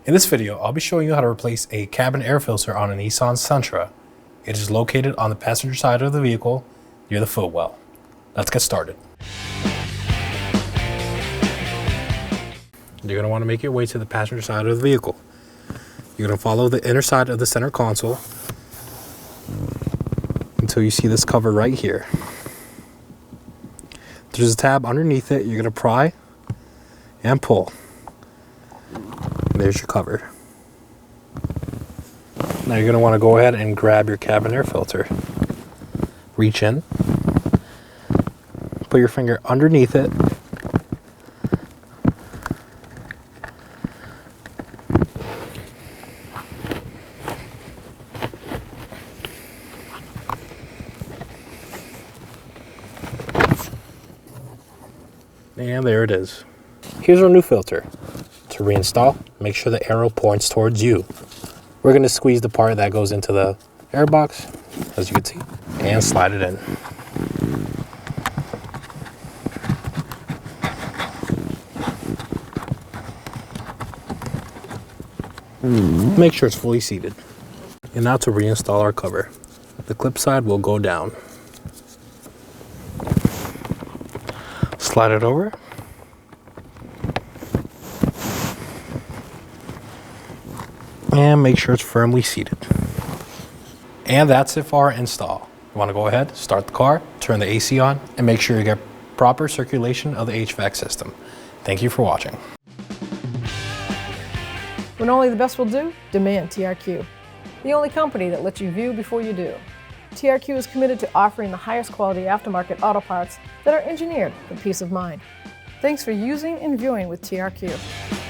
In this video, I'll be showing you how to replace a cabin air filter on a Nissan Sentra. It is located on the passenger side of the vehicle near the footwell. Let's get started. You're going to want to make your way to the passenger side of the vehicle. You're going to follow the inner side of the center console until you see this cover right here. There's a tab underneath it. You're going to pry and pull. There's your cover. Now you're going to want to go ahead and grab your cabin air filter. Reach in. Put your finger underneath it. And there it is. Here's our new filter. To reinstall, make sure the arrow points towards you. We're going to squeeze the part that goes into the air box, as you can see, and slide it in. Make sure it's fully seated. And now to reinstall our cover. The clip side will go down. Slide it over. And make sure it's firmly seated. And that's it for our install. You want to go ahead, start the car, turn the AC on, and make sure you get proper circulation of the HVAC system. Thank you for watching. When only the best will do, demand TRQ. The only company that lets you view before you do. TRQ is committed to offering the highest quality aftermarket auto parts that are engineered for peace of mind. Thanks for using and viewing with TRQ.